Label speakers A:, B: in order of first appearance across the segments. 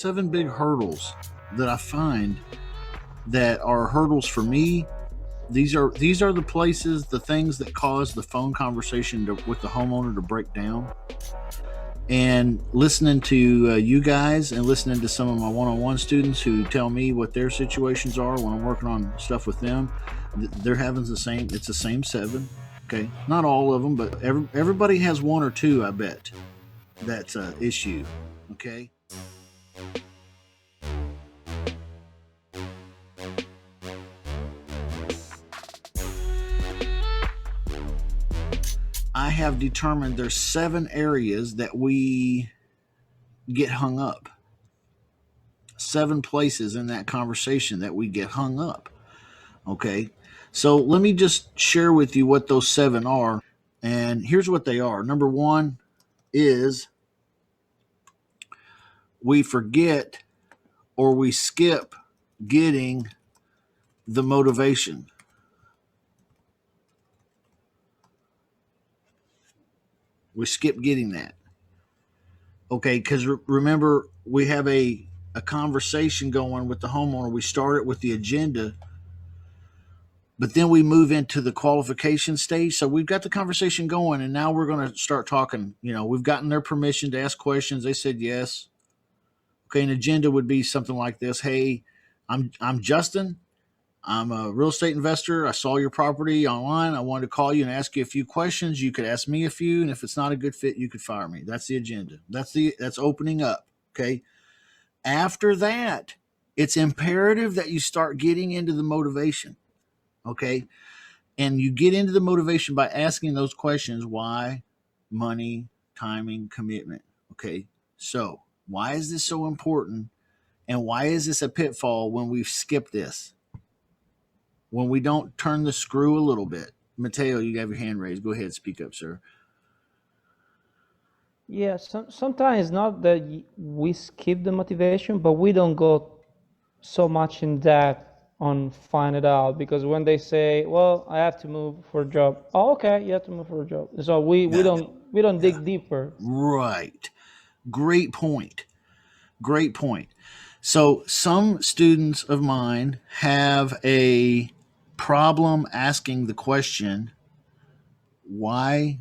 A: seven big hurdles that I find that are hurdles for me. These are the places, the things that cause the phone conversation with the homeowner to break down. And listening to you guys and listening to some of my one-on-one students who tell me what their situations are when I'm working on stuff with them, they're having the same. It's the same seven. Okay, not all of them, but everybody has one or two. I bet that's an issue. Okay. I have determined there's seven areas that we get hung up. Seven places in that conversation that we get hung up. Okay. So let me just share with you what those seven are. And here's what they are. Number one is we forget or we skip getting the motivation. We skip getting that. Okay, because remember, we have a conversation going with the homeowner. We start it with the agenda, but then we move into the qualification stage. So we've got the conversation going, and now we're going to start talking. We've gotten their permission to ask questions. They said yes. Okay, an agenda would be something like this. Hey, I'm Justin. I'm a real estate investor. I saw your property online. I wanted to call you and ask you a few questions. You could ask me a few, and if it's not a good fit, you could fire me. That's the agenda. That's opening up. Okay. After that, it's imperative that you start getting into the motivation. Okay. And you get into the motivation by asking those questions: why, money, timing, commitment. Okay. So why is this so important? And why is this a pitfall when we've skipped this? When we don't turn the screw a little bit. Mateo, you have your hand raised. Go ahead, speak up, sir.
B: Yeah, sometimes it's not that we skip the motivation, but we don't go so much in depth on find it out, because when they say, "Well, I have to move for a job," oh, okay, you have to move for a job. So we
A: Yeah,
B: don't
A: yeah.
B: dig deeper.
A: Right. Great point. Great point. So some students of mine have a problem asking the question, why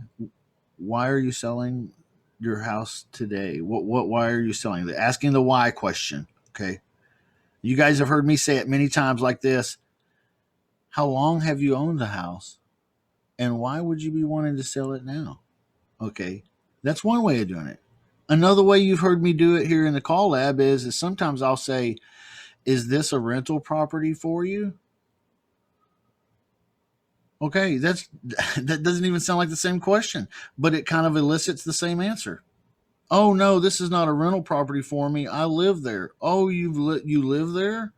A: why are you selling your house today? What why are you selling? They're asking the why question. Okay. You guys have heard me say it many times like this. How long have you owned the house? And why would you be wanting to sell it now? Okay. That's one way of doing it. Another way you've heard me do it here in the call lab is sometimes I'll say, is this a rental property for you? Okay, that doesn't even sound like the same question, but it kind of elicits the same answer. Oh no, this is not a rental property for me. I live there. Oh, you live there?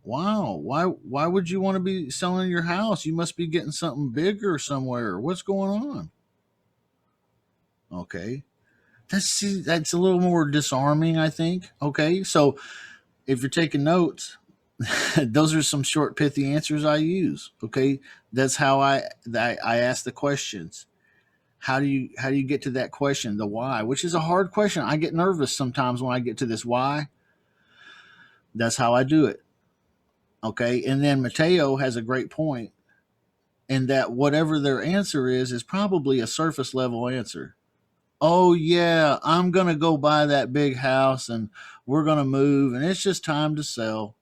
A: Wow. Why would you want to be selling your house? You must be getting something bigger somewhere. What's going on? Okay. That's a little more disarming, I think. Okay. So if you're taking notes, those are some short, pithy answers I use. Okay, that's how I ask the questions. How do you get to that question, the why, which is a hard question. I get nervous sometimes when I get to this why. That's how I do it. Okay, and then Mateo has a great point in that whatever their answer is probably a surface level answer. Oh yeah, I'm gonna go buy that big house and we're gonna move and it's just time to sell.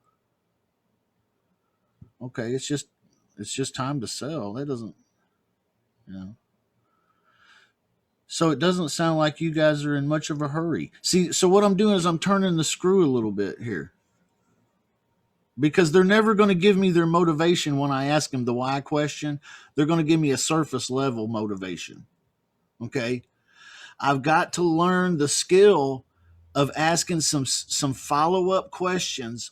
A: Okay, it's just time to sell. That doesn't, you know. So it doesn't sound like you guys are in much of a hurry. See, so what I'm doing is I'm turning the screw a little bit here because they're never going to give me their motivation when I ask them the why question. They're going to give me a surface level motivation. Okay. I've got to learn the skill of asking some follow-up questions,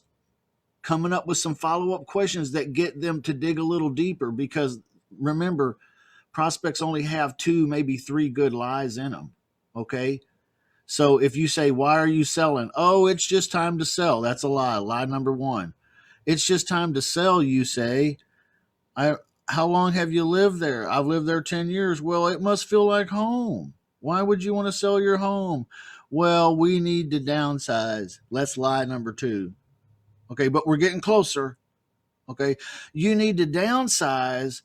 A: coming up with some follow-up questions that get them to dig a little deeper because remember, prospects only have two, maybe three good lies in them. Okay. So if you say, why are you selling? Oh, it's just time to sell. That's a lie. Lie number one. It's just time to sell, you say. I How long have you lived there? I've lived there 10 years. Well, it must feel like home. Why would you want to sell your home? Well, we need to downsize. Let's lie number 2. Okay, but we're getting closer. Okay, you need to downsize.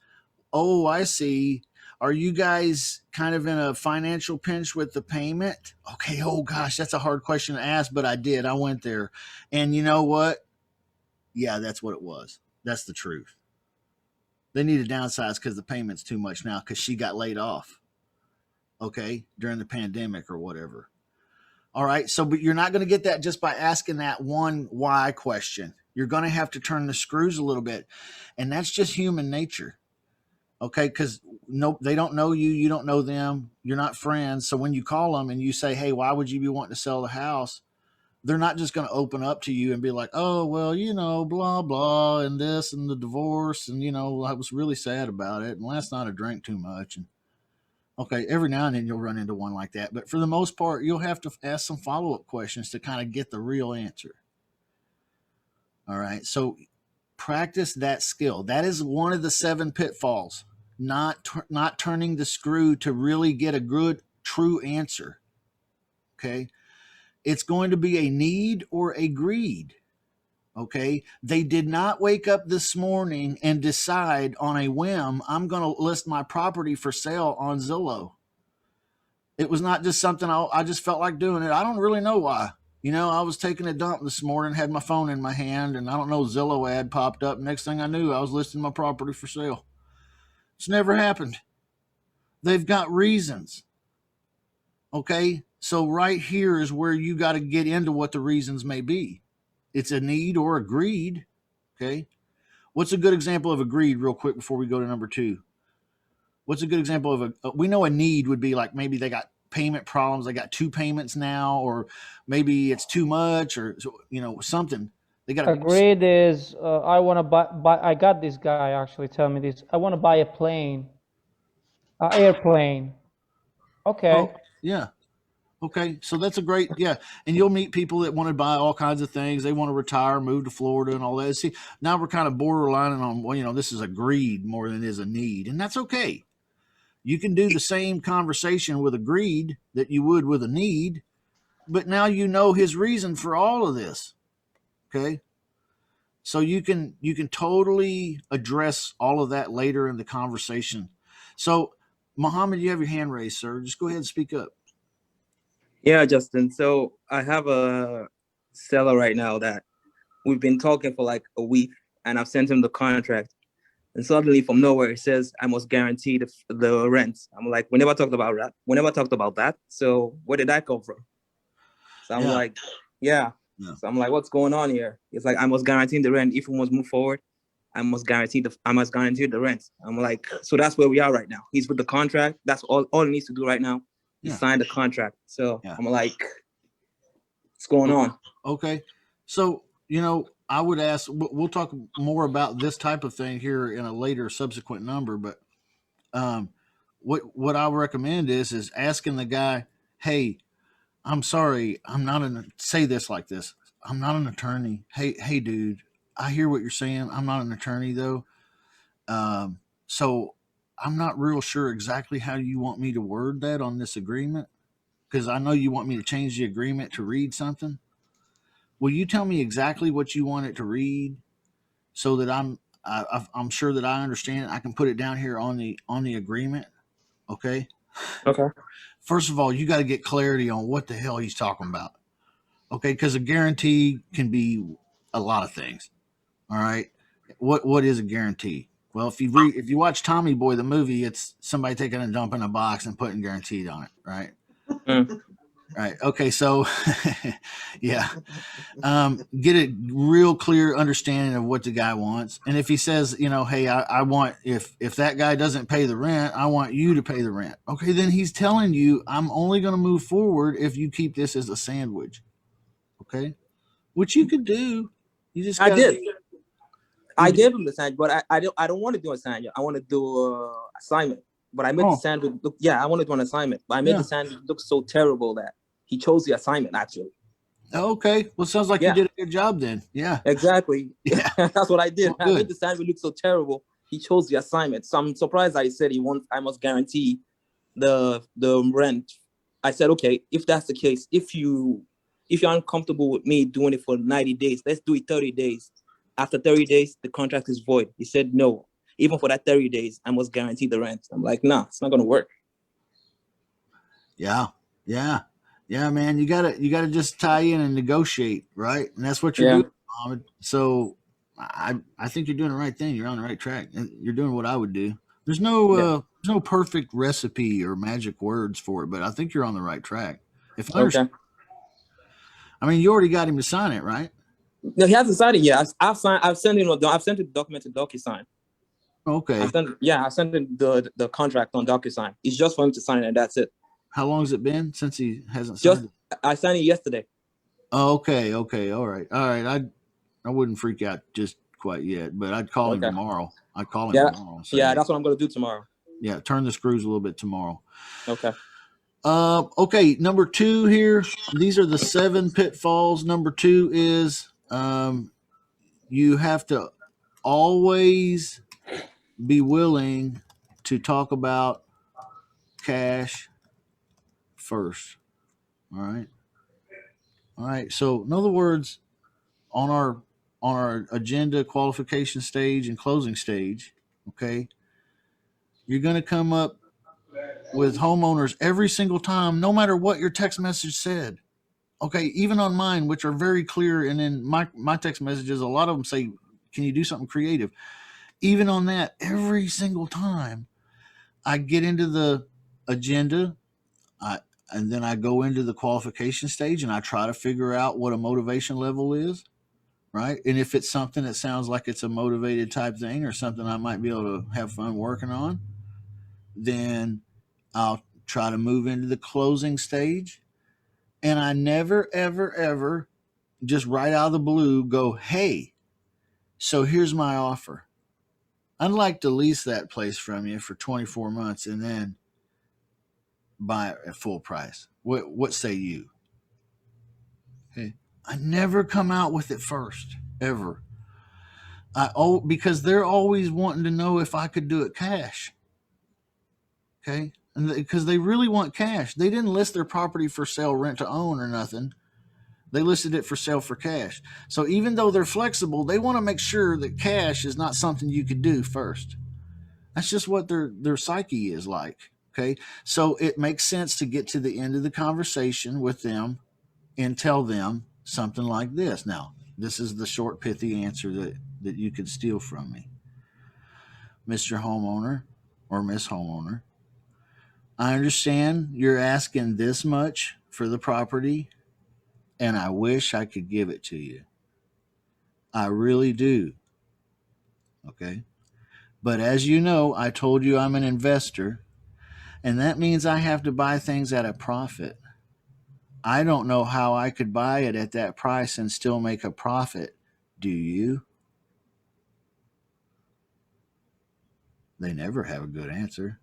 A: Oh, I see. Are you guys kind of in a financial pinch with the payment? Okay, oh gosh, that's a hard question to ask, but I did. I went there. And you know what? Yeah, that's what it was. That's the truth. They need to downsize because the payment's too much now because she got laid off, okay, during the pandemic or whatever. All right, so but you're not going to get that just by asking that one why question. You're going to have to turn the screws a little bit, and that's just human nature, okay? Because no, they don't know you, you don't know them, you're not friends. So when you call them and you say, "Hey, why would you be wanting to sell the house?" They're not just going to open up to you and be like, "Oh, well, blah blah, and this and the divorce, and I was really sad about it, and last night I drank too much." And okay, every now and then you'll run into one like that, but for the most part, you'll have to ask some follow up questions to kind of get the real answer. All right, so practice that skill. That is one of the 7 pitfalls. Not turning the screw to really get a good, true answer. Okay, it's going to be a need or a greed. Okay, they did not wake up this morning and decide on a whim, I'm going to list my property for sale on Zillow. It was not just something I just felt like doing it. I don't really know why. I was taking a dump this morning, had my phone in my hand, and I don't know, Zillow ad popped up. Next thing I knew, I was listing my property for sale. It's never happened. They've got reasons. Okay, so right here is where you got to get into what the reasons may be. It's a need or a greed. Okay, what's a good example of a greed, real quick, before we go to number 2? What's a good example of we know a need would be like maybe they got payment problems. They got 2 payments now, or maybe it's too much, or something. They got
B: Agreed is I want to buy. I got this guy actually tell me this. I want to buy a plane, airplane. Okay.
A: Oh, yeah. Okay, so that's a great, yeah. And you'll meet people that want to buy all kinds of things. They want to retire, move to Florida, and all that. See, now we're kind of borderlining on, well, this is a greed more than it is a need, and that's okay. You can do the same conversation with a greed that you would with a need, but now you know his reason for all of this. Okay, so you can totally address all of that later in the conversation. So, Muhammad, you have your hand raised, sir. Just go ahead and speak up.
C: Yeah, Justin. So I have a seller right now that we've been talking for like a week, and I've sent him the contract. And suddenly, from nowhere, it says I must guarantee the rent. I'm like, we never talked about that. We never talked about that. So where did that come from? So I'm like, yeah. So I'm like, what's going on here? It's like I must guarantee the rent. If we must move forward, I must guarantee the rent. I'm like, so that's where we are right now. He's with the contract. That's all he needs to do right now. He signed the contract. So I'm like, what's going on?
A: Okay. So, I would ask, we'll talk more about this type of thing here in a later subsequent number, but what I would recommend is asking the guy, "Hey, I'm sorry, say this like this. I'm not an attorney. Hey dude, I hear what you're saying. I'm not an attorney though. So I'm not real sure exactly how you want me to word that on this agreement, because I know you want me to change the agreement to read something. Will you tell me exactly what you want it to read, so that I'm sure that I understand it? I can put it down here on the agreement." Okay.
C: Okay.
A: First of all, you got to get clarity on what the hell he's talking about. Okay, because a guarantee can be a lot of things. All right. What is a guarantee? Well, if you watch Tommy Boy the movie, it's somebody taking a dump in a box and putting guaranteed on it, right? Right. Okay. So, yeah, get a real clear understanding of what the guy wants. And if he says, hey, I want, if that guy doesn't pay the rent, I want you to pay the rent. Okay. Then he's telling you, I'm only going to move forward if you keep this as a sandwich. Okay. Which you could do. You just
C: I did. I gave him the sandwich, but I don't want to do a sandwich. I want to do assignment. But I made the sandwich look, I want to do an assignment, but I made the sandwich look so terrible that he chose the assignment, actually.
A: Okay. Well, sounds like you did a good job then. Yeah.
C: Exactly. Yeah. That's what I did. I made the sandwich look so terrible. He chose the assignment. So I'm surprised that he said I must guarantee the rent I said, okay, if that's the case, if you're uncomfortable with me doing it for 90 days, let's do it 30 days. After 30 days, the contract is void. He said, no, even for that 30 days, I must guarantee the rent. I'm like, nah, it's not going to work.
A: Yeah, man. You gotta just tie in and negotiate, right? And that's what you're
C: Yeah.
A: doing, Mohammed. So I think you're doing the right thing. You're on the right track, and you're doing what I would do. There's no perfect recipe or magic words for it, but I think you're on the right track. If I understand,
C: Okay.
A: I mean, you already got him to sign it, right?
C: No, he hasn't signed it yet. I've sent him the document to DocuSign.
A: Okay.
C: I sent him the contract on DocuSign. It's just for him to sign it, and that's it.
A: How long has it been since he hasn't signed it?
C: I signed it yesterday.
A: Oh, okay. All right. I wouldn't freak out just quite yet, but I'd call him tomorrow. I'd call him tomorrow.
C: So that's what I'm going to do tomorrow.
A: Yeah, turn the screws a little bit tomorrow.
C: Okay.
A: Okay, number 2 here. These are the 7 pitfalls. Number 2 is you have to always be willing to talk about cash first. All right. So in other words, on our agenda, qualification stage, and closing stage, okay, you're going to come up with homeowners every single time, no matter what your text message said. Okay, even on mine, which are very clear, and in my text messages, a lot of them say, "Can you do something creative?" Even on that, every single time, I get into the agenda, and then I go into the qualification stage, and I try to figure out what a motivation level is, right? And if it's something that sounds like it's a motivated type thing or something I might be able to have fun working on, then I'll try to move into the closing stage. And I never, ever, ever just right out of the blue go, "Hey, so here's my offer. I'd like to lease that place from you for 24 months and then buy it at full price. What say you?" Okay. I never come out with it first, ever. Because they're always wanting to know if I could do it cash. Okay. And because they really want cash. They didn't list their property for sale, rent to own, or nothing. They listed it for sale for cash. So even though they're flexible, they want to make sure that cash is not something you could do first. That's just what their psyche is like. Okay. So it makes sense to get to the end of the conversation with them and tell them something like this. Now, this is the short, pithy answer that you could steal from me. Mr. Homeowner or Miss Homeowner, I understand you're asking this much for the property, and I wish I could give it to you. I really do. Okay. But as you know, I told you I'm an investor, and that means I have to buy things at a profit. I don't know how I could buy it at that price and still make a profit. Do you? They never have a good answer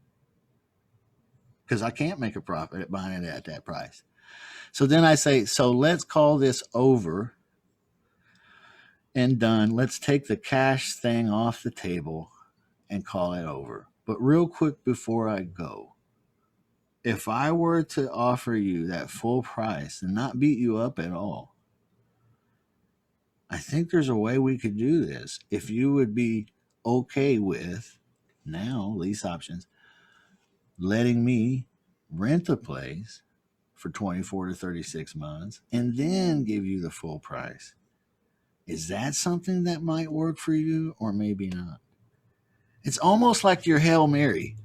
A: because I can't make a profit at buying it at that price. So then I say, so let's call this over and done. Let's take the cash thing off the table and call it over. But real quick before I go, if I were to offer you that full price and not beat you up at all, I think there's a way we could do this. If you would be okay with now lease options, letting me rent the place for 24 to 36 months and then give you the full price. Is that something that might work for you or maybe not? It's almost like your Hail Mary,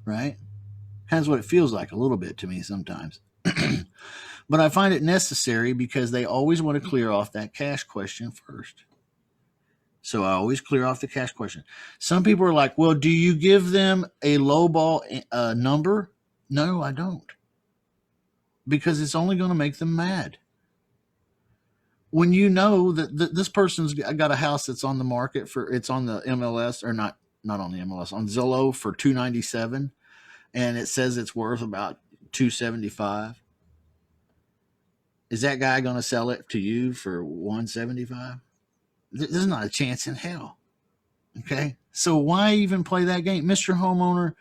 A: right? Kind of what it feels like a little bit to me sometimes. But I find it necessary because they always want to clear off that cash question first. So I always clear off the cash question. Some people are like, well, do you give them a lowball number? No, I don't. Because it's only going to make them mad. When you know that this person's got a house that's on the market it's on the MLS, or not on the MLS, on Zillow for $297, and it says it's worth about $275. Is that guy going to sell it to you for $175? There's not a chance in hell. Okay. So why even play that game? Mr. Homeowner,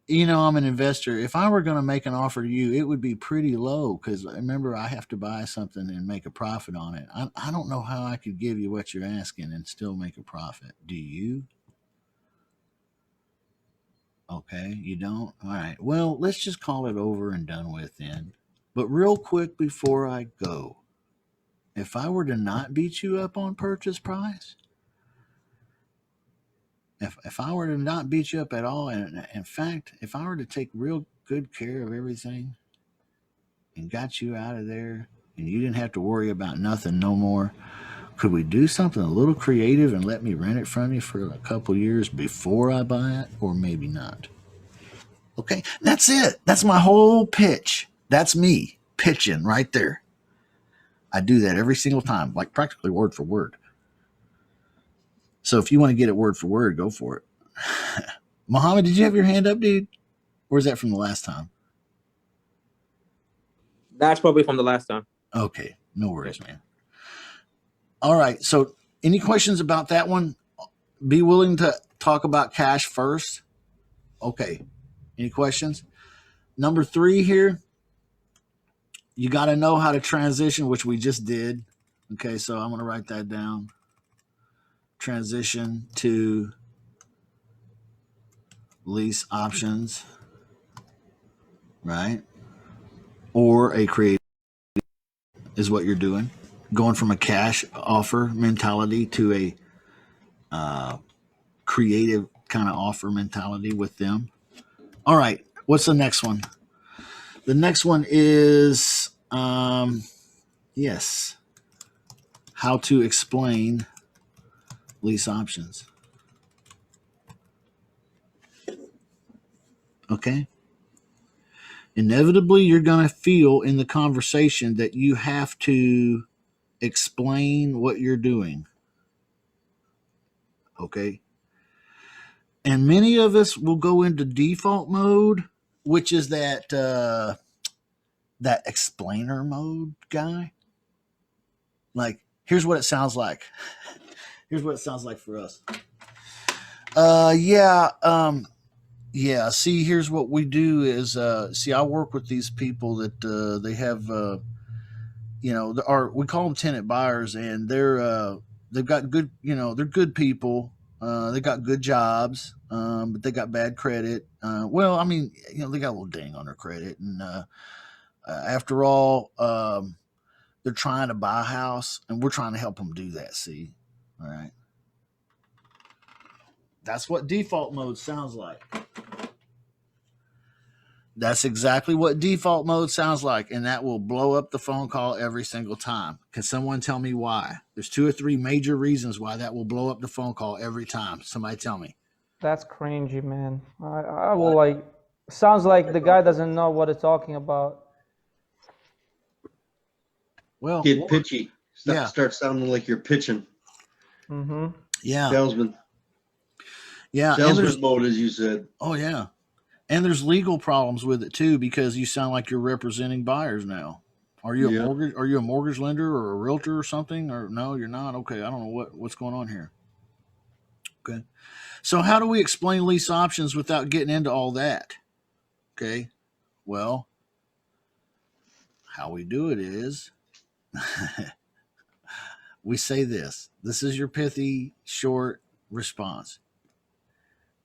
A: I'm an investor. If I were going to make an offer to you, it would be pretty low because remember, I have to buy something and make a profit on it. I don't know how I could give you what you're asking and still make a profit. Do you? Okay, you don't? All right. Well, let's just call it over and done with then. But real quick before I go, if I were to not beat you up on purchase price, if I were to not beat you up at all, and in fact, if I were to take real good care of everything and got you out of there and you didn't have to worry about nothing no more, could we do something a little creative and let me rent it from you for a couple years before I buy it, or maybe not? Okay, that's it. That's my whole pitch. That's me pitching right there. I do that every single time, like practically word for word. So if you want to get it word for word, go for it. Mohammed, did you have your hand up, dude? Or is that from the last time?
C: That's probably from the last time.
A: Okay, no worries, man. All right, so any questions about that one? Be willing to talk about cash first. Okay, any questions? Number 3 here, you got to know how to transition, which we just did. Okay, so I'm going to write that down. Transition to lease options, right? Or a creative is what you're doing. Going from a cash offer mentality to a creative kind of offer mentality with them. All right, what's the next one? The next one is, yes, how to explain lease options. Okay. Inevitably, you're going to feel in the conversation that you have to explain what you're doing. Okay. And many of us will go into default mode, which is that explainer mode guy. Like, here's what it sounds like. Here's what it sounds like for us. Yeah. See, here's what we do is, I work with these people that they have, we call them tenant buyers, and they've got good, they're good people. They got good jobs, but they got bad credit. Well, I mean, they got a little ding on their credit, and after all, they're trying to buy a house, and we're trying to help them do that. See, all right. That's what default mode sounds like. That's exactly what default mode sounds like, and that will blow up the phone call every single time. Can someone tell me why? There's 2 or 3 major reasons why that will blow up the phone call every time. Somebody tell me.
B: That's cringy, man. I will like. Sounds like the guy doesn't know what he's talking about.
A: Well,
D: Get pitchy.
A: Yeah.
D: Start sounding like you're pitching.
B: Mm-hmm.
A: yeah,
D: Salesman.
A: yeah. And
D: Salesman mode, as you said.
A: oh yeah, and there's legal problems with it too because you sound like you're representing buyers now. Are you a
D: Yeah.
A: mortgage? Are you a mortgage lender or a realtor or something? Or no, you're not. Okay, I don't know what's going on here. Okay, so how do we explain lease options without getting into all that? Okay, well, how we do it is we say this. This is your pithy, short response.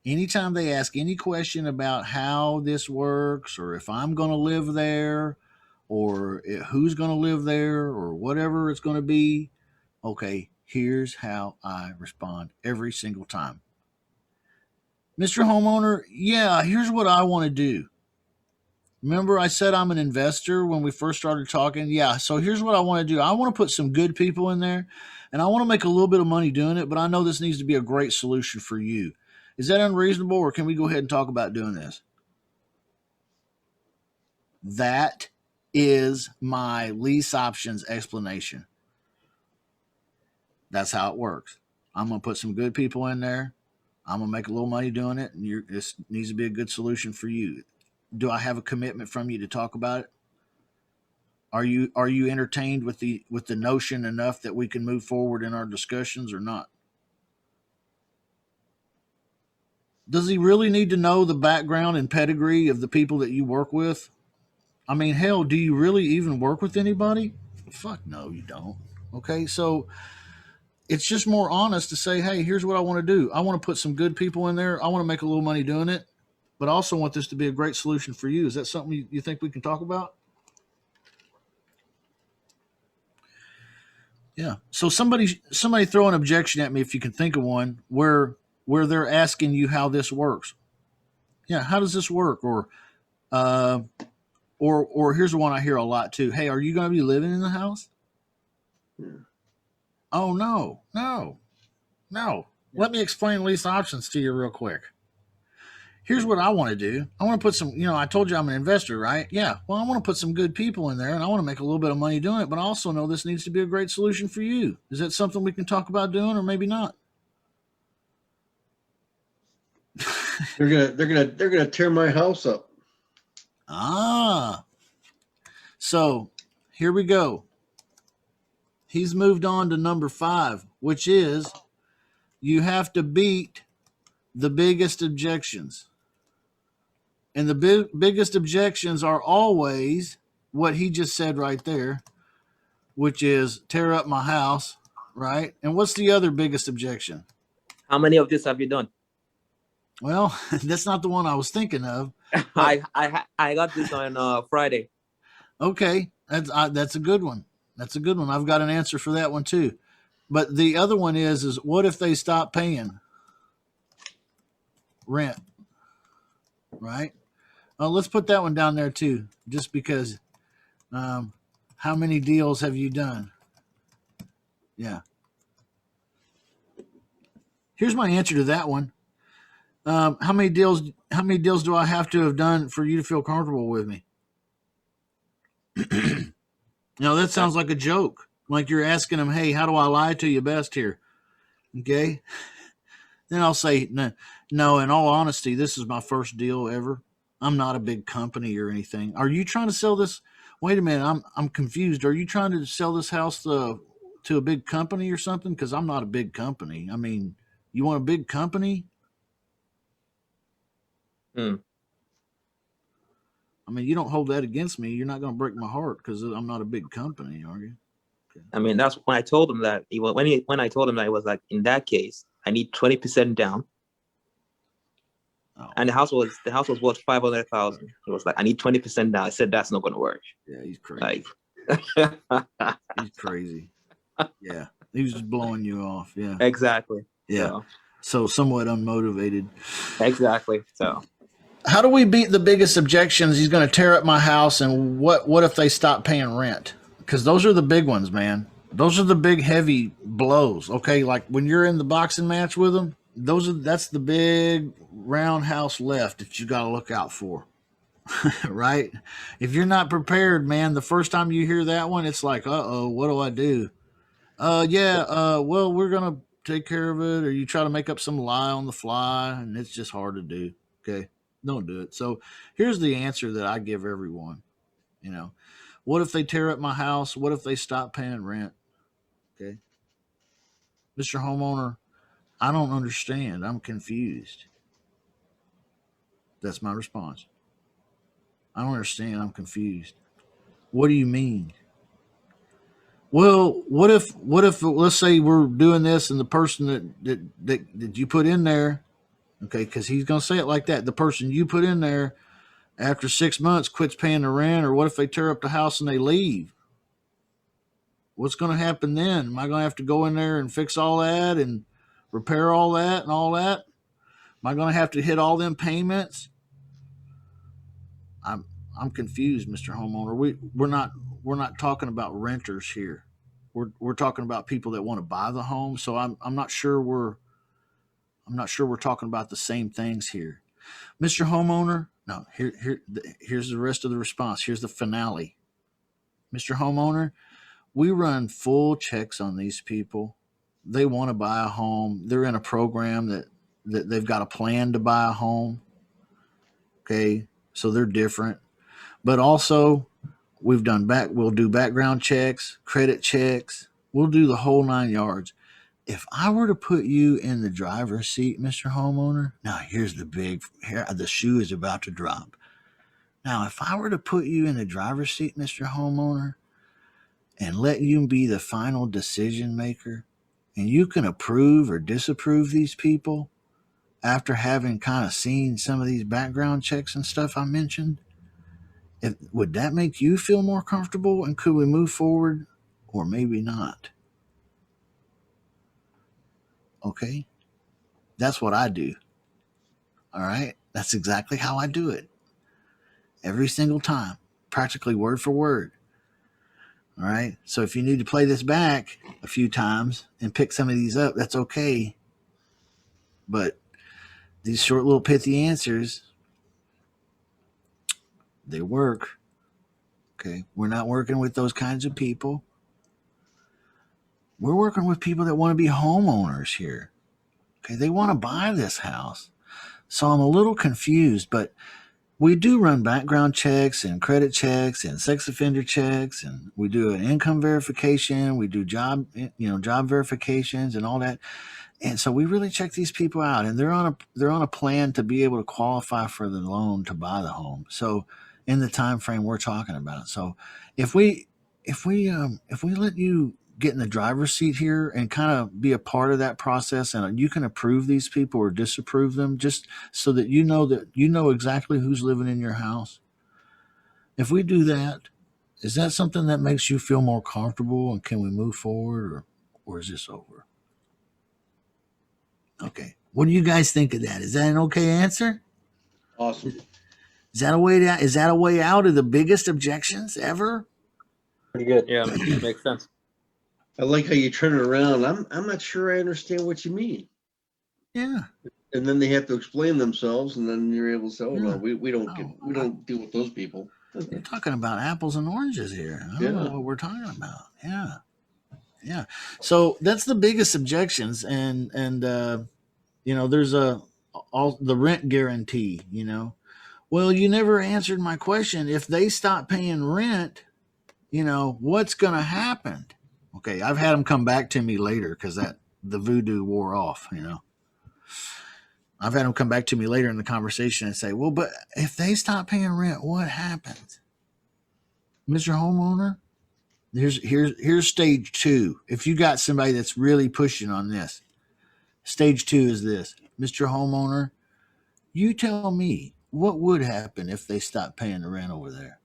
A: Anytime they ask any question about how this works, or if I'm going to live there, or who's going to live there, or whatever it's going to be, okay, here's how I respond every single time. Mr. Homeowner, yeah, here's what I want to do. Remember, I said I'm an investor when we first started talking? Yeah, so here's what I want to do. I want to put some good people in there, and I want to make a little bit of money doing it, but I know this needs to be a great solution for you. Is that unreasonable, or can we go ahead and talk about doing this? That is my lease options explanation. That's how it works. I'm going to put some good people in there. I'm going to make a little money doing it, and this needs to be a good solution for you. Do I have a commitment from you to talk about it? Are you entertained with the notion enough that we can move forward in our discussions or not? Does he really need to know the background and pedigree of the people that you work with? I mean, hell, do you really even work with anybody? Fuck no, you don't. Okay, so it's just more honest to say, hey, here's what I want to do. I want to put some good people in there. I want to make a little money doing it, but I also want this to be a great solution for you. Is that something you think we can talk about? Yeah. So somebody throw an objection at me if you can think of one where they're asking you how this works. Yeah, how does this work? Uh, or here's the one I hear a lot too. Hey, are you going to be living in the house?
D: Yeah.
A: Oh no. Let me explain lease options to you real quick. Here's what I want to do. I want to put some, I told you I'm an investor, right? Yeah. Well, I want to put some good people in there and I want to make a little bit of money doing it, but I also know this needs to be a great solution for you. Is that something we can talk about doing or maybe not?
D: They're gonna tear my house up.
A: Ah. So here we go. He's moved on to number 5, which is you have to beat the biggest objections. And the biggest objections are always what he just said right there, which is tear up my house, right? And what's the other biggest objection?
C: How many of this have you done?
A: Well, that's not the one I was thinking of.
C: I got this on Friday.
A: Okay, that's a good one. That's a good one. I've got an answer for that one too. But the other one is what if they stop paying rent? Right? Let's put that one down there too, just because. How many deals have you done? Yeah. Here's my answer to that one. How many deals do I have to have done for you to feel comfortable with me? Now that sounds like a joke. Like you're asking them, hey, how do I lie to you best here? Okay. Then I'll say, no, in all honesty, this is my first deal ever. I'm not a big company or anything. Are you trying to sell this? Wait a minute, I'm confused. Are you trying to sell this house to a big company or something? Because I'm not a big company. I mean, you want a big company?
C: Hmm.
A: I mean, you don't hold that against me. You're not going to break my heart because I'm not a big company, are you? Okay.
C: I mean, that's when I told him that. When I told him that, it was like, in that case, I need 20% down.
A: Oh,
C: And the house was worth 500,000. It was like, I need 20% down. I said that's not going to work.
A: yeah, he's crazy.
C: Like,
A: He's crazy. Yeah, he was just blowing you off. Yeah,
C: exactly.
A: yeah. So somewhat unmotivated.
C: Exactly. So
A: how do we beat the biggest objections? He's going to tear up my house, and what if they stop paying rent? Because those are the big ones, man. Those are the big heavy blows. Okay, like when you're in the boxing match with them, that's the big roundhouse left that you got to look out for. Right? If you're not prepared, man, the first time you hear that one, it's like, uh-oh, what do I do? Well, we're going to take care of it, or you try to make up some lie on the fly, and it's just hard to do. Okay, don't do it. So here's the answer that I give everyone. What if they tear up my house? What if they stop paying rent? Okay, Mr. Homeowner, I don't understand. I'm confused. That's my response. I don't understand. I'm confused. What do you mean? Well, what if let's say we're doing this and the person that you put in there, okay, because he's gonna say it like that. The person you put in there after 6 months quits paying the rent, or what if they tear up the house and they leave? What's gonna happen then? Am I gonna have to go in there and fix all that and repair all that and all that? Am I gonna have to hit all them payments? I'm confused, Mr. Homeowner. We're not talking about renters here. We're talking about people that want to buy the home. So I'm not sure we're talking about the same things here, Mr. Homeowner. No, here's the rest of the response. Here's the finale, Mr. Homeowner. We run full checks on these people. They want to buy a home. They're in a program that they've got a plan to buy a home. Okay, so they're different. But also, we'll do background checks, credit checks. We'll do the whole 9 yards. if I were to put you in the driver's seat, Mr. Homeowner, now here's the shoe is about to drop. Now, if I were to put you in the driver's seat, Mr. Homeowner, and let you be the final decision maker, and you can approve or disapprove these people after having kind of seen some of these background checks and stuff I mentioned, would that make you feel more comfortable? And could we move forward or maybe not? Okay. That's what I do. All right. That's exactly how I do it. Every single time, practically word for word. All right. So if you need to play this back a few times and pick some of these up, that's okay. But these short little pithy answers, they work. Okay. We're not working with those kinds of people. We're working with people that want to be homeowners here. Okay. They want to buy this house. So I'm a little confused, but we do run background checks and credit checks and sex offender checks, and we do an income verification. We do job verifications and all that. And so we really check these people out, and they're on a plan to be able to qualify for the loan to buy the home. So in the time frame we're talking about. So if we let you get in the driver's seat here and kind of be a part of that process, and you can approve these people or disapprove them, just so that you know exactly who's living in your house. If we do that, is that something that makes you feel more comfortable, and can we move forward, or is this over? Okay. What do you guys think of that? Is that an okay answer?
D: Awesome.
A: Is that a way out of the biggest objections ever?
E: Pretty good.
C: Yeah, makes sense.
D: I like how you turn it around. I'm not sure I understand what you mean.
A: Yeah.
D: And then they have to explain themselves, and then you're able to say, "Oh
A: Yeah.
D: no, we don't deal with those people."
A: We're talking about apples and oranges here. I don't know
D: Yeah.
A: what we're talking about. Yeah. Yeah. So that's the biggest objections. And there's all the rent guarantee, Well, you never answered my question. If they stop paying rent, what's going to happen? Okay. I've had them come back to me later because the voodoo wore off, I've had them come back to me later in the conversation and say, well, but if they stop paying rent, what happens? Mr. Homeowner, here's stage 2. If you got somebody that's really pushing on this, stage 2 is this. Mr. Homeowner, you tell me what would happen if they stopped paying the rent over there?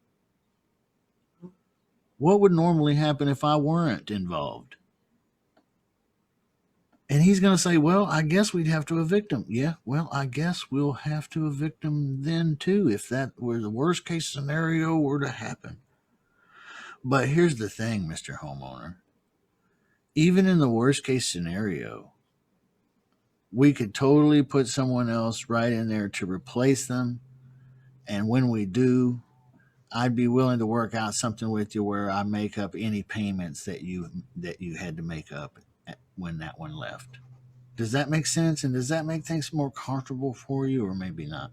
A: What would normally happen if I weren't involved? And he's going to say, well, I guess we'd have to evict them. Yeah, well, I guess we'll have to evict them then too, if that were the worst case scenario were to happen. But here's the thing, Mr. Homeowner. Even in the worst case scenario, we could totally put someone else right in there to replace them. And when we do, I'd be willing to work out something with you where I make up any payments that you had to make up when that one left. Does that make sense? And does that make things more comfortable for you, or maybe not?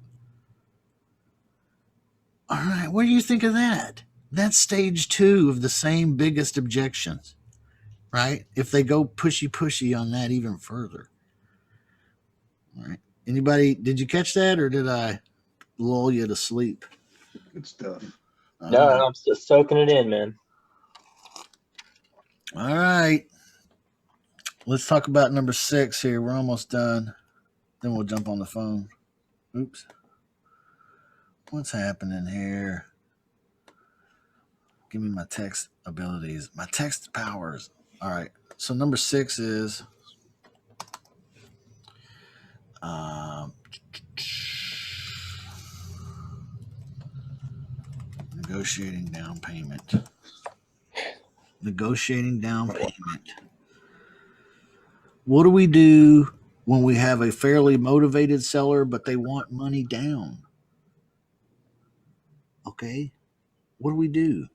A: All right. What do you think of that? That's stage 2 of the same biggest objections, right? If they go pushy on that even further. All right. Anybody, did you catch that, or did I lull you to sleep?
D: Good stuff.
E: No, I'm just soaking it in, man.
A: All right. Let's talk about number 6 here. We're almost done. Then we'll jump on the phone. Oops. What's happening here? Give me my text abilities, my text powers. All right. So number 6 is negotiating down payment. Negotiating down payment. What do we do when we have a fairly motivated seller, but they want money down? Okay. What do we do?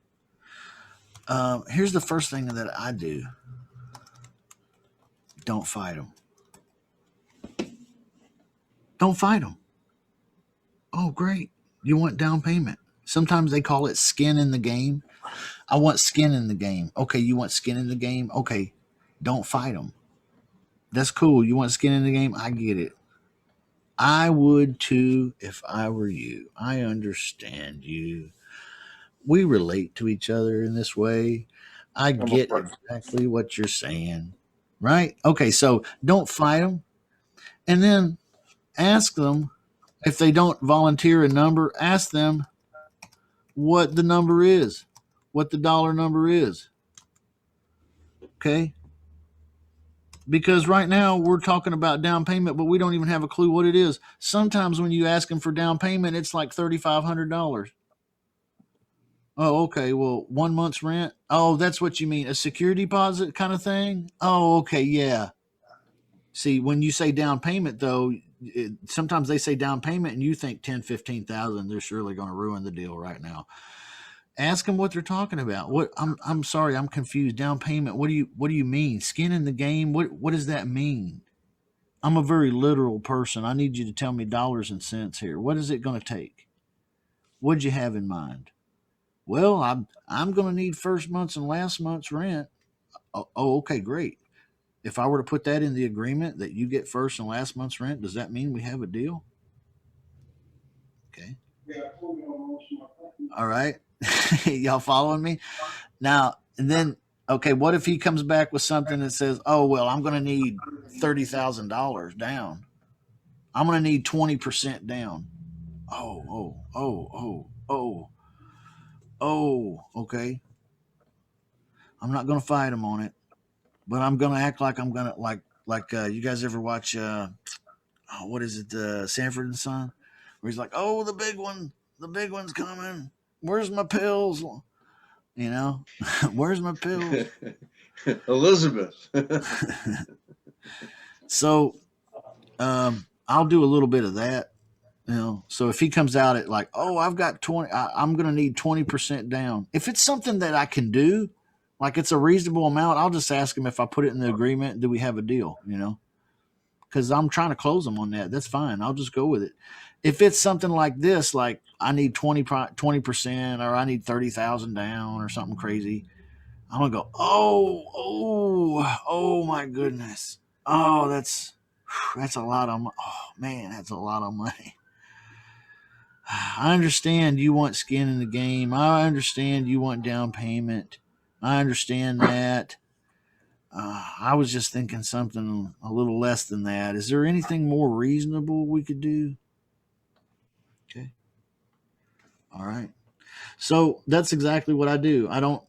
A: Here's the first thing that I do. Don't fight them. Don't fight them. Oh, great. You want down payment. Sometimes they call it skin in the game. I want skin in the game. Okay, you want skin in the game? Okay, don't fight them. That's cool. You want skin in the game? I get it. I would too if I were you. I understand you. We relate to each other in this way. I
E: I'm a
A: get
E: part.
A: exactly what you're saying. Right? Okay, so don't fight them. And then ask them if they don't volunteer a number, ask them what the number is, what the dollar number is. Okay? Because right now we're talking about down payment, but we don't even have a clue what it is. Sometimes when you ask them for down payment, it's like $3,500. Oh, okay. Well, 1 month's rent. Oh, that's what you mean. A security deposit kind of thing. Oh, okay. Yeah. See, when you say down payment, though, sometimes they say down payment and you think 10, 15,000. They're surely going to ruin the deal right now. Ask them what they're talking about. What I'm sorry, I'm confused. Down payment. What do you mean? Skin in the game? What does that mean? I'm a very literal person. I need you to tell me dollars and cents here. What is it going to take? What'd you have in mind? Well, I'm going to need first month's and last month's rent. Okay, great. If I were to put that in the agreement that you get first and last month's rent, does that mean we have a deal? Okay. All right. Y'all following me? Now, and then, okay, what if he comes back with something that says, oh, well, I'm going to need $30,000 down. I'm going to need 20% down. Oh, okay. I'm not going to fight him on it, but I'm going to act like I'm going to, you guys ever watch, what is it, Sanford and Son? Where he's like, oh, the big one's coming. Where's my pills? You know, where's my pills?
D: Elizabeth.
A: So, I'll do a little bit of that. You know, so if he comes out at like, oh, I've got 20, I'm going to need 20% down. If it's something that I can do, like it's a reasonable amount, I'll just ask him if I put it in the agreement, do we have a deal? You know, because I'm trying to close them on that. That's fine. I'll just go with it. If it's something like this, like I need 20% or I need 30,000 down or something crazy, I'm gonna go, oh my goodness. Oh, that's a lot of, oh man, that's a lot of money. I understand you want skin in the game. I understand you want down payment. I understand that. I was just thinking something a little less than that. Is there anything more reasonable we could do? Okay. All right. So that's exactly what I do. I don't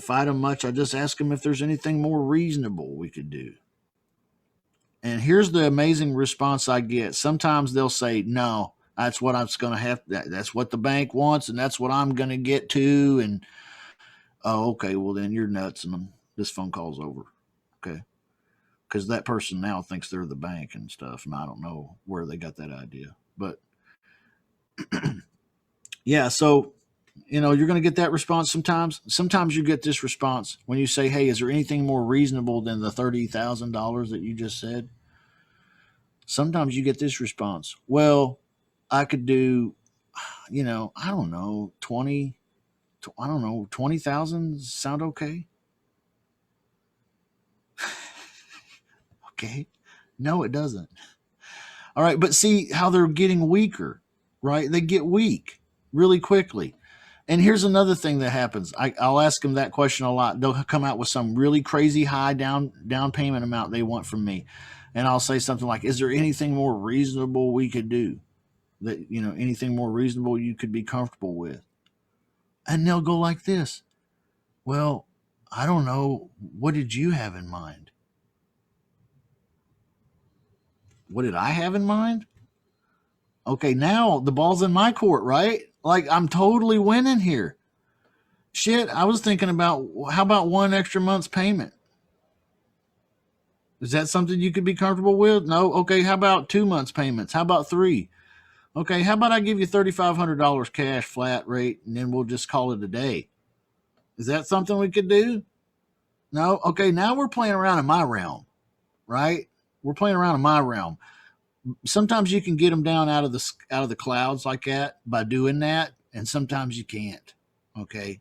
A: fight them much. I just ask them if there's anything more reasonable we could do. And here's the amazing response I get. Sometimes they'll say, no, that's what I'm going to have. That's what the bank wants. And that's what I'm going to get to. And, oh, okay, well then you're nuts. And this phone call's over. Okay. Because that person now thinks they're the bank and stuff. And I don't know where they got that idea, but yeah. So, you know, you're going to get that response sometimes. Sometimes you get this response when you say, hey, is there anything more reasonable than the $30,000 that you just said? Sometimes you get this response. Well, I could do, you know, I don't know, 20,000 sound okay? Okay. No, it doesn't. All right. But see how they're getting weaker, right? They get weak really quickly. And here's another thing that happens. I'll ask them that question a lot. They'll come out with some really crazy high down payment amount they want from me. And I'll say something like, is there anything more reasonable we could do? That, you know, anything more reasonable you could be comfortable with? And they'll go like this. Well, I don't know. What did you have in mind? What did I have in mind? Okay, now the ball's in my court, right? Like I'm totally winning here. Shit, I was thinking about, how about 1 extra month's payment? Is that something you could be comfortable with? No? Okay, how about 2 months payments? How about 3? Okay, how about I give you $3,500 cash flat rate and then we'll just call it a day? Is that something we could do? No? Okay, now we're playing around in my realm, right? We're playing around in my realm. Sometimes you can get them down out of the clouds like that by doing that, and sometimes you can't. Okay.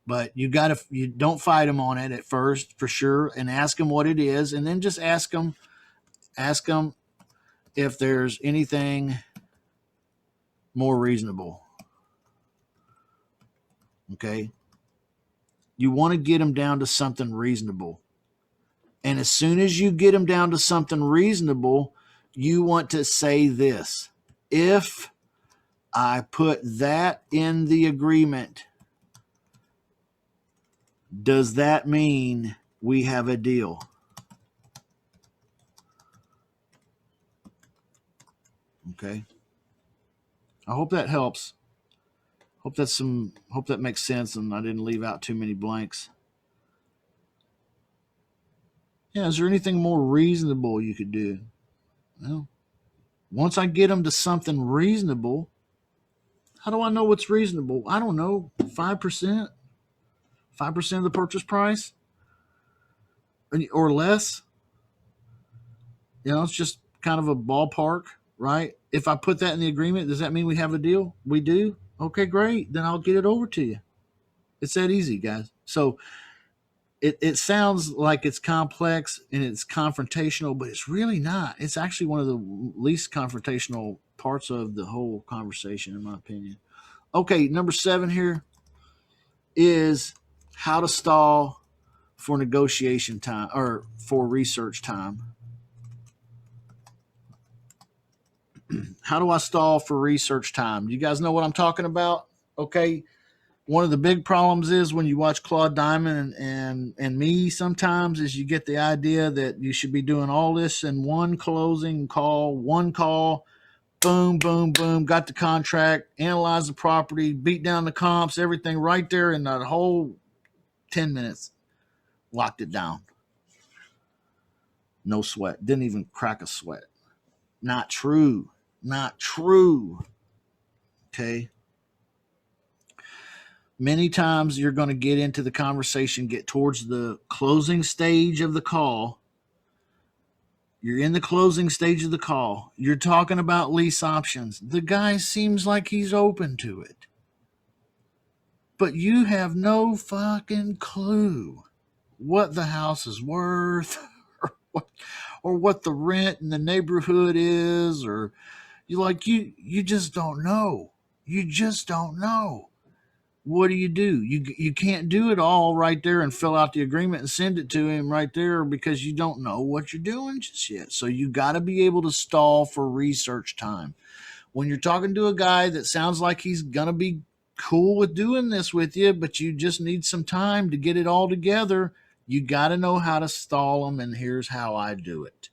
A: But you don't fight them on it at first for sure, and ask them what it is, and then just ask them if there's anything more reasonable. Okay. You want to get them down to something reasonable. And as soon as you get them down to something reasonable, you want to say this: if I put that in the agreement, does that mean we have a deal? Okay. I hope that helps. Hope that makes sense and I didn't leave out too many blanks. Yeah, is there anything more reasonable you could do? Well, once I get them to something reasonable, how do I know what's reasonable? I don't know. 5%? 5% of the purchase price? Or less? It's just kind of a ballpark, right? If I put that in the agreement, does that mean we have a deal? We do? Okay, great. Then I'll get it over to you. It's that easy, guys. So it sounds like it's complex and it's confrontational, but it's really not. It's actually one of the least confrontational parts of the whole conversation, in my opinion. Okay, number 7 here is how to stall for negotiation time or for research time. How do I stall for research time? You guys know what I'm talking about? Okay. One of the big problems is when you watch Claude Diamond and me sometimes is you get the idea that you should be doing all this in one closing call, one call, boom, boom, boom, got the contract, analyze the property, beat down the comps, everything right there in that whole 10 minutes, locked it down. No sweat. Didn't even crack a sweat. Not true. Not true. Okay. Many times you're going to get into the conversation, get towards the closing stage of the call. You're in the closing stage of the call. You're talking about lease options. The guy seems like he's open to it. But you have no fucking clue what the house is worth or what the rent in the neighborhood is, or you just don't know. You just don't know. What do? You can't do it all right there and fill out the agreement and send it to him right there because you don't know what you're doing just yet. So you got to be able to stall for research time. When you're talking to a guy that sounds like he's going to be cool with doing this with you, but you just need some time to get it all together, you got to know how to stall them, and here's how I do it.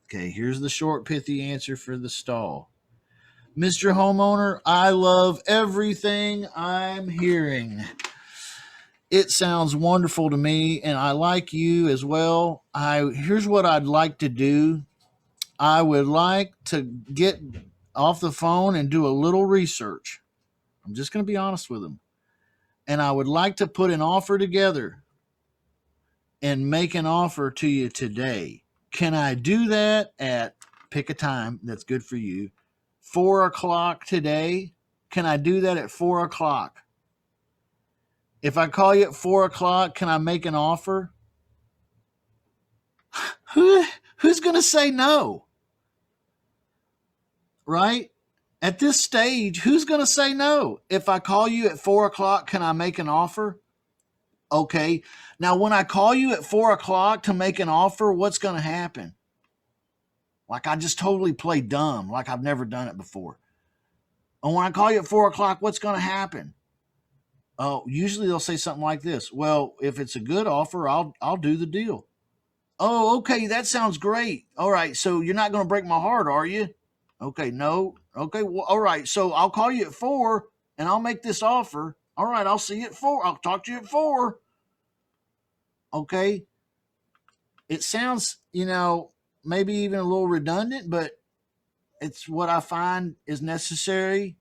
A: Okay, here's the short, pithy answer for the stall. Mr. Homeowner, I love everything I'm hearing. It sounds wonderful to me, and I like you as well. Here's what I'd like to do. I would like to get off the phone and do a little research. I'm just going to be honest with them. And I would like to put an offer together and make an offer to you today. Can I do that at, pick a time that's good for you, 4 o'clock today? Can I do that at 4 o'clock? If I call you at 4 o'clock, can I make an offer? Who's going to say no? Right? At this stage, who's going to say no? If I call you at 4 o'clock, can I make an offer? Okay. Now, when I call you at 4 o'clock to make an offer, what's going to happen? Like I just totally play dumb, like I've never done it before. And when I call you at 4 o'clock, what's going to happen? Oh, usually they'll say something like this. Well, if it's a good offer, I'll do the deal. Oh, okay, that sounds great. All right, so you're not going to break my heart, are you? Okay, no. Okay, well, all right, so I'll call you at 4 and I'll make this offer. All right, I'll see you at 4. I'll talk to you at 4. Okay. It sounds, maybe even a little redundant, but it's what I find is necessary.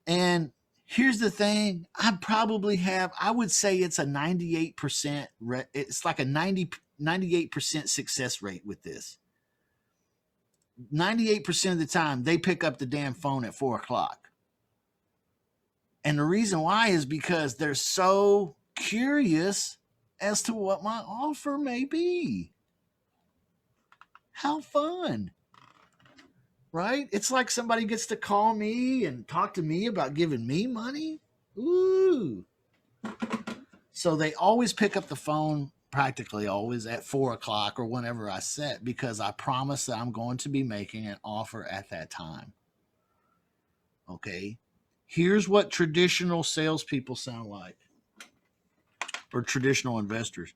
A: And here's the thing. I would say it's a 98%, it's like a 98% success rate with this. 98% of the time, they pick up the damn phone at 4 o'clock. And the reason why is because they're so curious as to what my offer may be. How fun, right? It's like somebody gets to call me and talk to me about giving me money. Ooh. So they always pick up the phone, practically always at 4:00 or whenever I set, because I promise that I'm going to be making an offer at that time. Okay. Here's what traditional salespeople sound like, or traditional investors.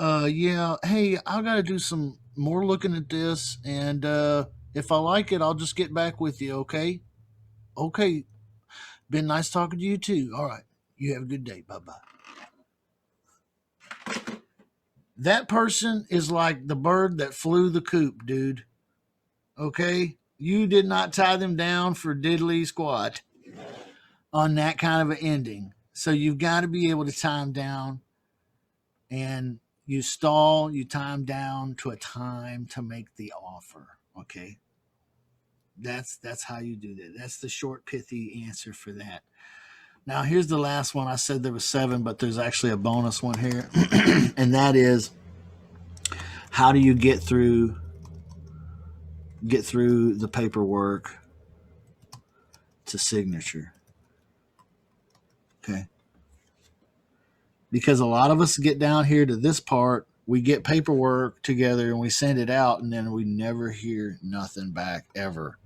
A: Yeah, hey, I got to do some more looking at this, and if I like it, I'll just get back with you. Okay. Okay. Been nice talking to you too. All right. You have a good day. Bye bye. That person is like the bird that flew the coop, dude. Okay? You did not tie them down for diddly squat on that kind of an ending. So you've got to be able to tie them down, and you stall, you tie them down to a time to make the offer. Okay? That's how you do that. That's the short, pithy answer for that. Now, here's the last one. I said there was 7, but there's actually a bonus one here. And that is, how do you get through the paperwork to signature? Okay. Because a lot of us get down here to this part, we get paperwork together and we send it out, and then we never hear nothing back ever.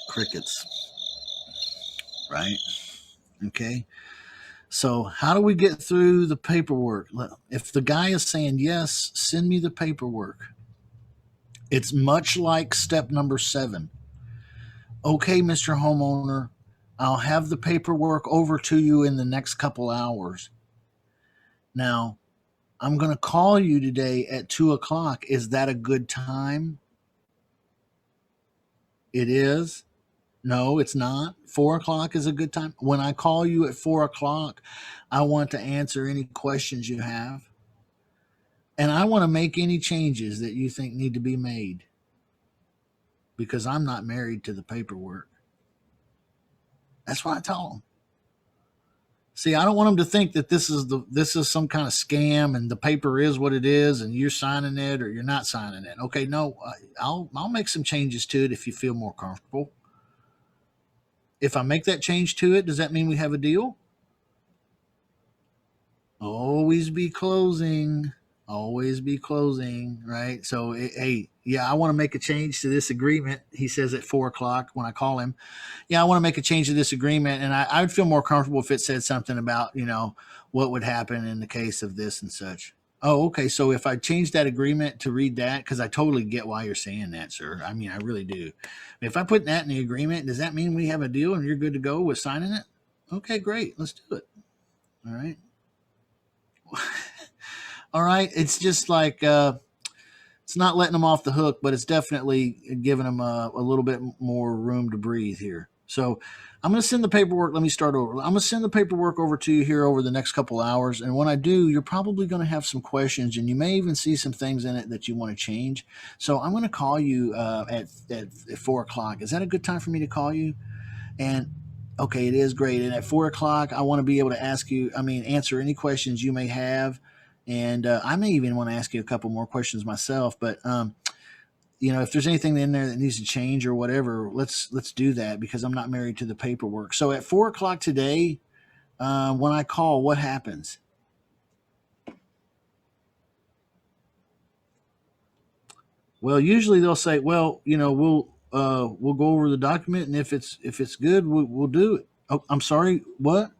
A: Crickets. Right? Okay. So how do we get through the paperwork? If the guy is saying, yes, send me the paperwork, it's much like step number 7. Okay, Mr. Homeowner, I'll have the paperwork over to you in the next couple hours. Now, I'm going to call you today at 2:00. Is that a good time? It is. No, it's not. 4:00 is a good time. When I call you at 4:00, I want to answer any questions you have. And I want to make any changes that you think need to be made, because I'm not married to the paperwork. That's what I tell them. See, I don't want them to think that this is some kind of scam and the paper is what it is and you're signing it or you're not signing it. Okay, no, I'll make some changes to it if you feel more comfortable. If I make that change to it, does that mean we have a deal? Always be closing. Always be closing, right? So, hey, yeah, I want to make a change to this agreement. He says at 4:00 when I call him. Yeah, I want to make a change to this agreement, and I would feel more comfortable if it said something about, what would happen in the case of this and such. Oh, okay. So if I change that agreement to read that, because I totally get why you're saying that, sir. I mean, I really do. If I put that in the agreement, does that mean we have a deal and you're good to go with signing it? Okay, great. Let's do it. All right. All right. It's just like, it's not letting them off the hook, but it's definitely giving them a little bit more room to breathe here. So I'm going to send the paperwork. Let me start over. I'm going to send the paperwork over to you here over the next couple hours. And when I do, you're probably going to have some questions, and you may even see some things in it that you want to change. So I'm going to call you at 4:00. Is that a good time for me to call you? And okay, it is great. And at 4:00, I want to be able to answer any questions you may have. And I may even want to ask you a couple more questions myself. But if there's anything in there that needs to change or whatever, let's do that, because I'm not married to the paperwork. So at 4:00 today, when I call, what happens? Well, usually they'll say, well, we'll go over the document, and if it's good, we'll do it. Oh, I'm sorry, what?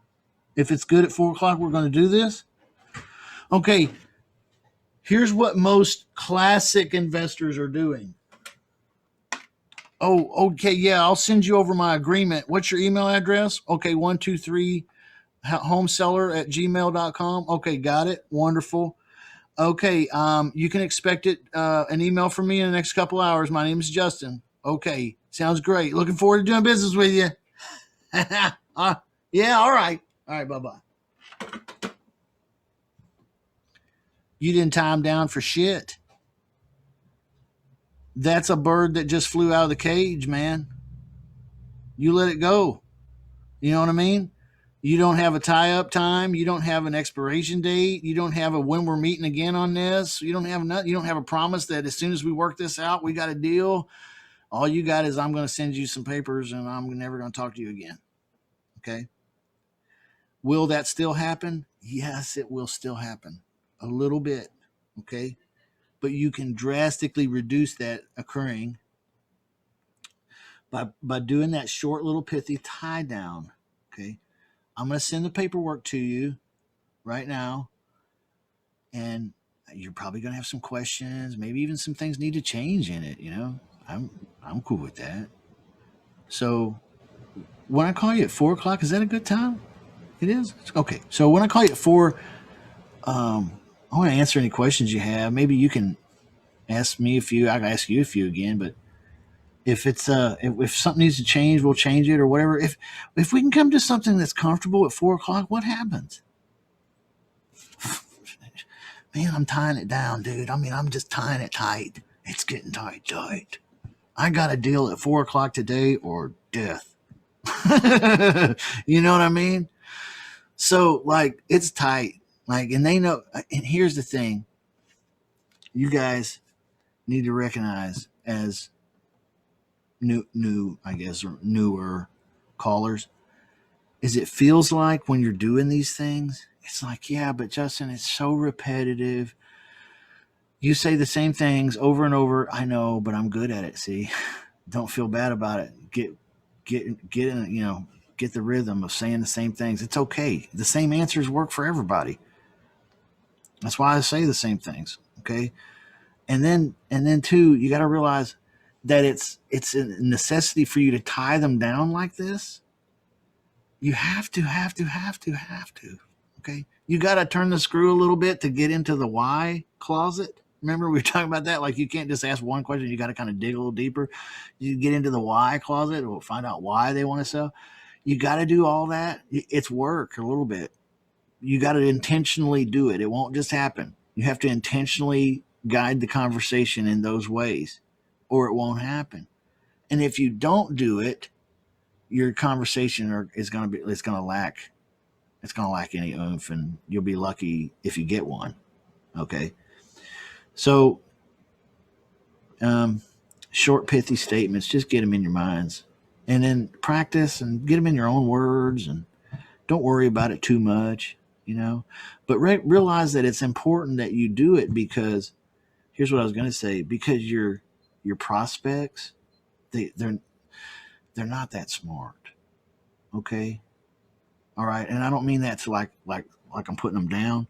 A: If it's good at 4:00, we're going to do this? Okay. Here's what most classic investors are doing. Oh, okay. Yeah, I'll send you over my agreement. What's your email address? Okay, 123 homeseller@gmail.com. Okay, got it. Wonderful. Okay, you can expect an email from me in the next couple hours. My name is Justin. Okay, sounds great. Looking forward to doing business with you. Yeah, all right. All right, bye-bye. You didn't tie him down for shit. That's a bird that just flew out of the cage, man. You let it go. You know what I mean? You don't have a tie-up time. You don't have an expiration date. You don't have a when we're meeting again on this. You don't have nothing. You don't have a promise that as soon as we work this out, we got a deal. All you got is I'm going to send you some papers and I'm never going to talk to you again. Okay? Will that still happen? Yes, it will still happen. A little bit. Okay? But you can drastically reduce that occurring by doing that short little pithy tie down. Okay? I'm going to send the paperwork to you right now, and you're probably going to have some questions. Maybe even some things need to change in it. You know, I'm cool with that. So when I call you at 4:00, is that a good time? It is. Okay. So when I call you at 4, I want to answer any questions you have. Maybe you can ask me a few. I can ask you a few again, but if it's if something needs to change, we'll change it or whatever. If we can come to something that's comfortable at 4:00, what happens? Man, I'm tying it down, dude. I mean, I'm just tying it tight. It's getting tight. I got a deal at 4:00 today or death. You know what I mean? So like, it's tight. Like, and they know. And here's the thing: you guys need to recognize as new, I guess, or newer callers, is it feels like when you're doing these things, it's like, yeah, but Justin, it's so repetitive. You say the same things over and over. I know, but I'm good at it. See, don't feel bad about it. Get in, you know, get the rhythm of saying the same things. It's okay. The same answers work for everybody. That's why I say the same things. Okay. And then too, you got to realize that it's a necessity for you to tie them down like this. You have to. Okay. You got to turn the screw a little bit to get into the why closet. Remember we were talking about that? Like, you can't just ask one question. You got to kind of dig a little deeper. You get into the why closet or find out why they want to sell. You got to do all that. It's work a little bit. You got to intentionally do it. It won't just happen. You have to intentionally guide the conversation in those ways, or it won't happen. And if you don't do it, your conversation is going to lack any oomph, and you'll be lucky if you get one. Okay. So, short, pithy statements, just get them in your minds, and then practice and get them in your own words, and don't worry about it too much, you know, but realize that it's important that you do it, because here's what I was going to say, because your prospects, they're not that smart. Okay. All right. And I don't mean that to like I'm putting them down,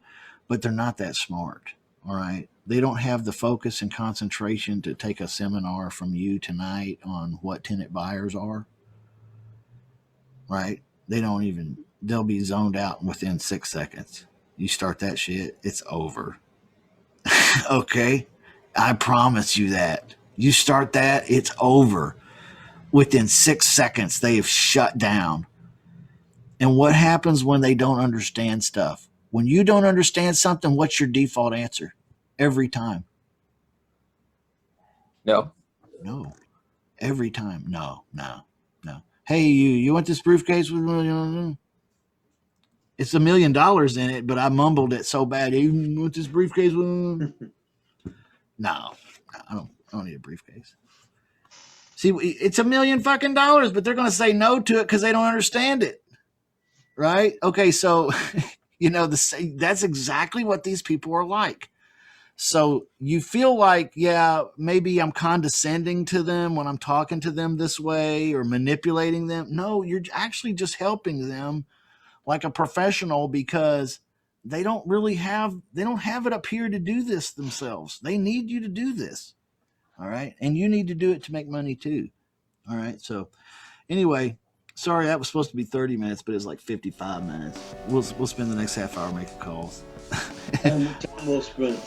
A: but they're not that smart. All right. They don't have the focus and concentration to take a seminar from you tonight on what tenant buyers are. Right. They'll be zoned out within 6 seconds. You start that shit, it's over. Okay. I promise you that. You start that, it's over. Within 6 seconds, they have shut down. And what happens when they don't understand stuff? When you don't understand something, what's your default answer? Every time.
E: No.
A: No. Every time. No. Hey, you want this briefcase with me? It's $1 million in it, but I mumbled it so bad. Hey, you want this briefcase with me? No, I don't need a briefcase. See, it's $1 million fucking dollars, but they're going to say no to it because they don't understand it. Right? Okay, so you know, that's exactly what these people are like. So you feel like, yeah, maybe I'm condescending to them when I'm talking to them this way or manipulating them. No, you're actually just helping them like a professional, because they don't have it up here to do this themselves. They need you to do this. All right. And you need to do it to make money too. All right. So anyway, sorry, that was supposed to be 30 minutes, but it's like 55 minutes. We'll spend the next half hour making calls.
D: Time well spent.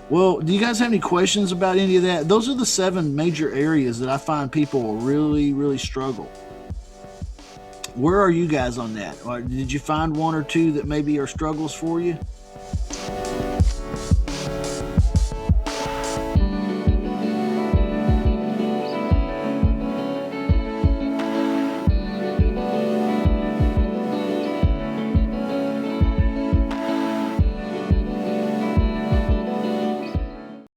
A: Well, do you guys have any questions about any of that? Those are the 7 major areas that I find people really, really struggle. Where are you guys on that? Or did you find 1 or 2 that maybe are struggles for you?